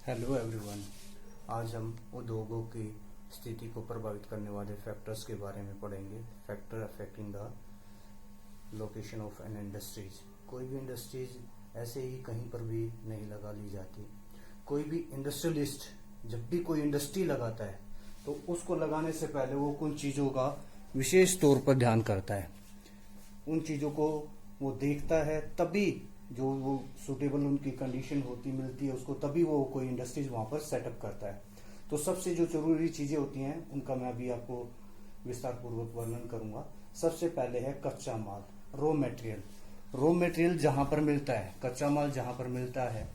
Hello everyone. आज हम उद्योगों की स्थिति को प्रभावित करने वाले फैक्टर्स के बारे में पढ़ेंगे। Factor affecting the location of an industries. कोई भी इंडस्ट्रीज ऐसे ही कहीं पर भी नहीं लगा ली जाती। कोई भी इंडस्ट्रियलिस्ट जब भी कोई इंडस्ट्री लगाता है तो उसको लगाने से पहले वो कुछ चीज़ों का विशेष तौर पर ध्यान करता है। उन चीज़ों को वो देखता है, तभी जो वो सुटेबल उनकी कंडीशन होती मिलती है उसको, तभी वो कोई इंडस्ट्रीज वहाँ पर सेटअप करता है। तो सबसे जो जरूरी चीज़ें होती हैं उनका मैं अभी आपको विस्तार पूर्वक वर्णन करूंगा। सबसे पहले है कच्चा माल, रॉ मटेरियल। रॉ मटेरियल जहाँ पर मिलता है, कच्चा माल जहाँ पर मिलता है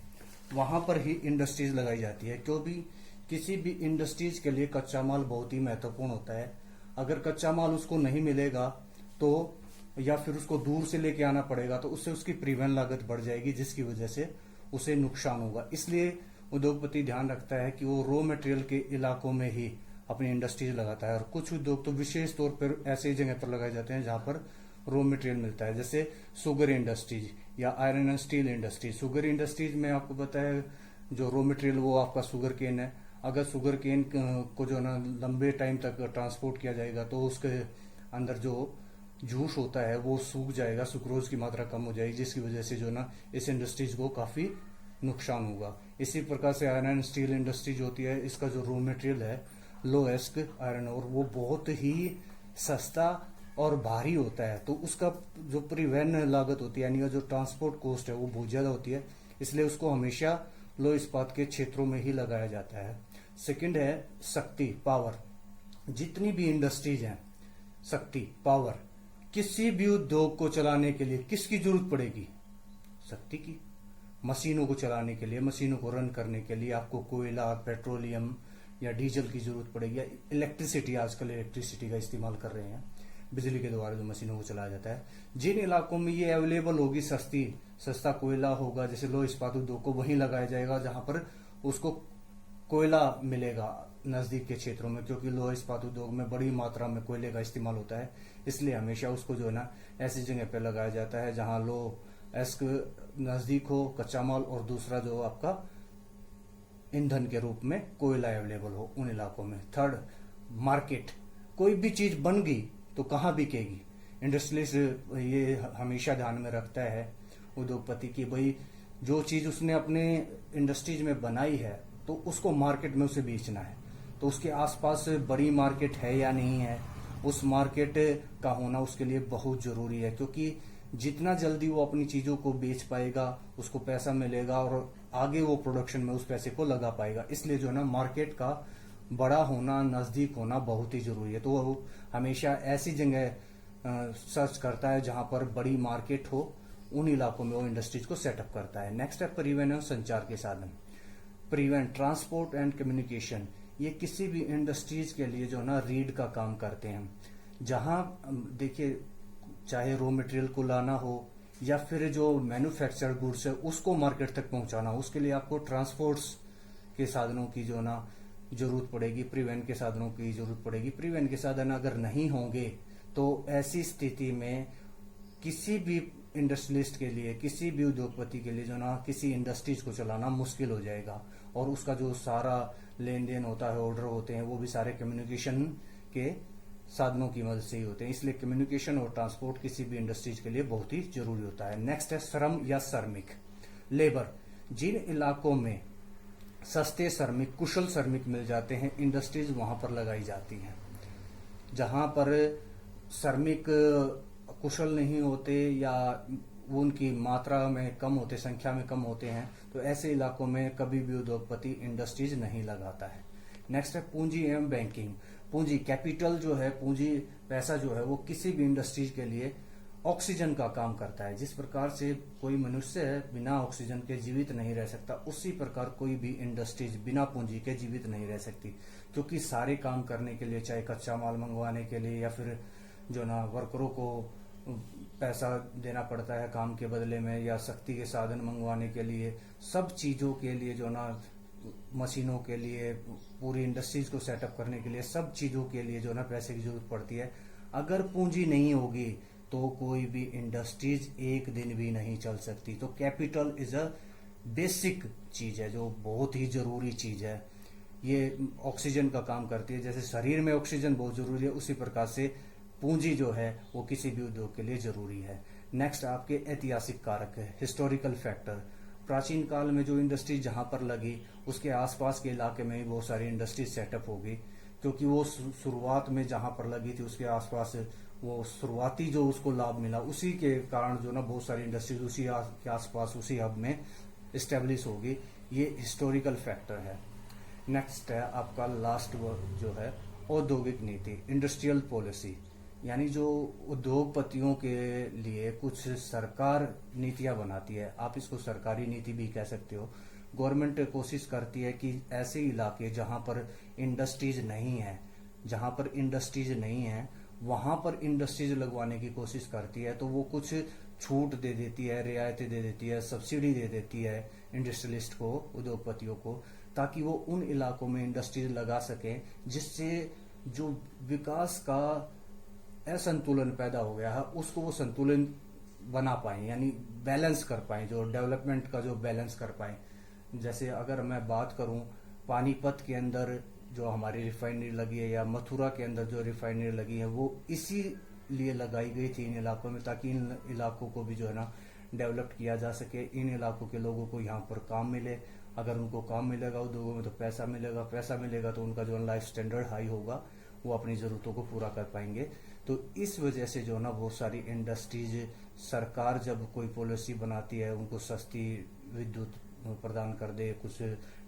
वहाँ पर ही इंडस्ट्रीज लगाई जाती है। क्योंकि किसी भी इंडस्ट्रीज के लिए कच्चा माल बहुत ही महत्वपूर्ण होता है। अगर कच्चा माल उसको नहीं मिलेगा तो या फिर उसको दूर से लेके आना पड़ेगा तो उससे उसकी परिवहन लागत बढ़ जाएगी, जिसकी वजह से उसे नुकसान होगा। इसलिए उद्योगपति ध्यान रखता है कि वो रॉ मटेरियल के इलाकों में ही अपनी इंडस्ट्रीज लगाता है। और कुछ उद्योग तो विशेष तौर पर ऐसे जगह पर लगाए जाते हैं जहां पर रॉ मटेरियल मिलता है, जैसे शुगर इंडस्ट्रीज या iron and steel industries. Sugar industries में आपको पता है जो रॉ मटेरियल वो आपका शुगर केन है। अगर शुगर केन को जो ना लंबे टाइम तक ट्रांसपोर्ट किया जाएगा तो उसके अंदर जो जूस होता है वो सूख जाएगा, सुक्रोज की मात्रा कम हो जाएगी, जिसकी वजह से जो ना इस इंडस्ट्रीज को काफी नुकसान होगा। इसी प्रकार से आयरन एंड स्टील इंडस्ट्री जो होती है, इसका जो रॉ मटेरियल है लोएस्ट आयरन और वो बहुत ही सस्ता और भारी होता है। तो उसका जो परिवहन लागत होती है यानी जो ट्रांसपोर्ट कॉस्ट है वो बहुत ज्यादा होती है। इसलिए उसको हमेशा लो इस्पात के क्षेत्रों में ही लगाया जाता है। सेकंड है शक्ति, पावर। जितनी भी इंडस्ट्रीज हैं, शक्ति, पावर, किसी भी उद्योग को चलाने के लिए किसकी जरूरत पड़ेगी? शक्ति की। मशीनों को चलाने के लिए, मशीनों को रन करने के लिए आपको कोयला, पेट्रोलियम या डीजल की जरूरत पड़ेगी, या इलेक्ट्रिसिटी। आजकल इलेक्ट्रिसिटी का इस्तेमाल कर रहे हैं, बिजली के द्वारा जो मशीनों को चलाया जाता है। जिन इलाकों में ये अवेलेबल होगी, सस्ता कोयला होगा, जैसे लो इस्पात उद्योग को वहीं लगाया जाएगा जहां पर उसको कोयला मिलेगा नजदीक के क्षेत्रों में। क्योंकि लोहा इस्पात उद्योग में बड़ी मात्रा में कोयले का इस्तेमाल होता है, इसलिए हमेशा उसको जो है ना ऐसी जगह पे लगाया जाता है जहां लो एस्क नजदीक हो कच्चा माल, और दूसरा जो आपका ईंधन के रूप में कोयला अवेलेबल हो उन इलाकों में। Third, market. कोई भी चीज बन गई तो कहाँ बिकेगी? इंडस्ट्रियलिस्ट ये हमेशा ध्यान में रखता है उद्योगपति की भाई जो चीज उसने अपने इंडस्ट्रीज में बनाई है तो उसको मार्केट में उसे बेचना है। तो उसके आसपास बड़ी मार्केट है या नहीं है, उस मार्केट का होना उसके लिए बहुत जरूरी है। क्योंकि जितना जल्दी वो अपनी चीजों को बेच पाएगा उसको पैसा मिलेगा और आगे वो प्रोडक्शन में उस पैसे को लगा पाएगा। इसलिए जो है ना मार्केट का बड़ा होना, नजदीक होना बहुत ही जरूरी है। तो वो हमेशा ऐसी जगह सर्च करता है जहां पर बड़ी मार्केट हो, उन इलाकों में वो इंडस्ट्रीज को सेटअप करता है। नेक्स्ट है परिवहन और संचार के साधन। परिवहन, ट्रांसपोर्ट एंड कम्युनिकेशन, ये किसी भी इंडस्ट्रीज के लिए जो ना रीढ़ का काम करते हैं। जहां देखिए, चाहे रॉ मटेरियल को लाना हो या फिर जो मैन्युफैक्चर्ड गुड्स है उसको मार्केट तक पहुंचाना हो, उसके लिए आपको ट्रांसपोर्ट्स के साधनों की जो ना जरूरत पड़ेगी, परिवहन के साधनों की जरूरत पड़ेगी। परिवहन के साधन अगर नहीं होंगे तो ऐसी स्थिति में किसी भी इंडस्ट्रियलिस्ट के लिए, किसी भी उद्योगपति के लिए जो ना किसी इंडस्ट्रीज को चलाना मुश्किल हो जाएगा। और उसका जो सारा लेन देन होता है, ऑर्डर होते हैं, वो भी सारे कम्युनिकेशन के साधनों की मदद से ही होते हैं। इसलिए कम्युनिकेशन और ट्रांसपोर्ट किसी भी इंडस्ट्रीज के लिए बहुत ही जरूरी होता है। नेक्स्ट है श्रम या श्रमिक, लेबर। जिन इलाकों में सस्ते श्रमिक, कुशल श्रमिक मिल जाते हैं, इंडस्ट्रीज वहां पर लगाई जाती हैं। जहां पर श्रमिक कुशल नहीं होते या वो उनकी मात्रा में कम होते, संख्या में कम होते हैं, तो ऐसे इलाकों में कभी भी उद्योगपति इंडस्ट्रीज नहीं लगाता है। नेक्स्ट है पूंजी एवं बैंकिंग। पूंजी, कैपिटल जो है, पूंजी पैसा जो है वो किसी भी इंडस्ट्रीज के लिए ऑक्सीजन का काम करता है। जिस प्रकार से कोई मनुष्य है बिना ऑक्सीजन के जीवित नहीं रह सकता, उसी प्रकार कोई भी इंडस्ट्रीज बिना पूंजी के जीवित नहीं रह सकती। क्योंकि सारे काम करने के लिए, चाहे कच्चा माल मंगवाने के लिए या फिर जो ना वर्करों को पैसा देना पड़ता है काम के बदले में, या शक्ति के साधन मंगवाने के लिए, सब चीजों के लिए जो ना मशीनों के लिए, पूरी इंडस्ट्रीज को सेटअप करने के लिए, सब चीजों के लिए जो ना पैसे की जरूरत पड़ती है। अगर पूंजी नहीं होगी तो कोई भी इंडस्ट्रीज एक दिन भी नहीं चल सकती। तो कैपिटल इज अ बेसिक चीज है, जो बहुत ही जरूरी चीज है। ये ऑक्सीजन का काम करती है। जैसे शरीर में ऑक्सीजन बहुत जरूरी है, उसी प्रकार से पूंजी जो है वो किसी भी उद्योग के लिए जरूरी है। नेक्स्ट आपके ऐतिहासिक कारक है, हिस्टोरिकल फैक्टर। प्राचीन काल में जो इंडस्ट्री जहां पर लगी उसके आसपास के इलाके में भी बहुत सारी इंडस्ट्री सेटअप होगी, क्योंकि वो शुरुआत में जहां पर लगी थी उसके आसपास वो शुरुआती जो उसको लाभ मिला, उसी के कारण जो ना बहुत सारी इंडस्ट्रीज उसी के आसपास उसी हब में इस्टेब्लिश होगी। ये हिस्टोरिकल फैक्टर है। नेक्स्ट है आपका लास्ट जो है औद्योगिक नीति, इंडस्ट्रियल पॉलिसी। यानी जो उद्योगपतियों के लिए कुछ सरकार नीतियां बनाती है, आप इसको सरकारी नीति भी कह सकते हो। गवर्नमेंट कोशिश करती है कि ऐसे इलाके जहां पर इंडस्ट्रीज नहीं है वहां पर इंडस्ट्रीज लगवाने की कोशिश करती है। तो वो कुछ छूट दे देती है, रियायतें दे देती है, सब्सिडी दे देती है इंडस्ट्रियलिस्ट को, उद्योगपतियों को, ताकि वो उन इलाकों में इंडस्ट्रीज लगा सकें, जिससे जो विकास का असंतुलन पैदा हो गया है उसको वो संतुलन बना पाए, यानी बैलेंस कर पाए, जो डेवलपमेंट का जो बैलेंस कर पाए। जैसे अगर मैं बात करूं पानीपत के अंदर जो हमारी रिफाइनरी लगी है, या मथुरा के अंदर जो रिफाइनरी लगी है, वो इसी लिए लगाई गई थी इन इलाकों में, ताकि इन इलाकों को भी जो है ना डेवलप किया जा सके। इन इलाकों के लोगों को यहाँ पर काम मिले। अगर उनको काम मिलेगा उद्योगों में तो पैसा मिलेगा तो उनका जो लाइफ स्टैंडर्ड हाई होगा, वो अपनी जरूरतों को पूरा कर पाएंगे। तो इस वजह से जो ना बहुत सारी इंडस्ट्रीज, सरकार जब कोई पॉलिसी बनाती है, उनको सस्ती विद्युत प्रदान कर दे, कुछ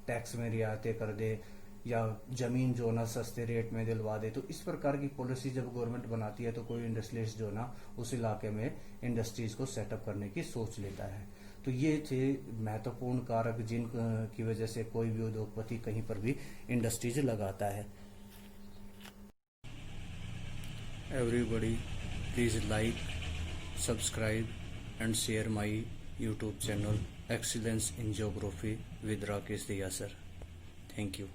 टैक्स में रियायतें कर दे, या जमीन जो ना सस्ते रेट में दिलवा दे, तो इस प्रकार की पॉलिसी जब गवर्नमेंट बनाती है तो कोई इंडस्ट्रियलिस्ट जो ना उस इलाके में इंडस्ट्रीज को सेटअप करने की सोच लेता है। तो ये थे महत्वपूर्ण कारक जिन की वजह से कोई भी उद्योगपति कहीं पर भी इंडस्ट्रीज लगाता है। Everybody please like, subscribe and share my YouTube channel excellence in geography with Rakesh दिया सर। Thank you.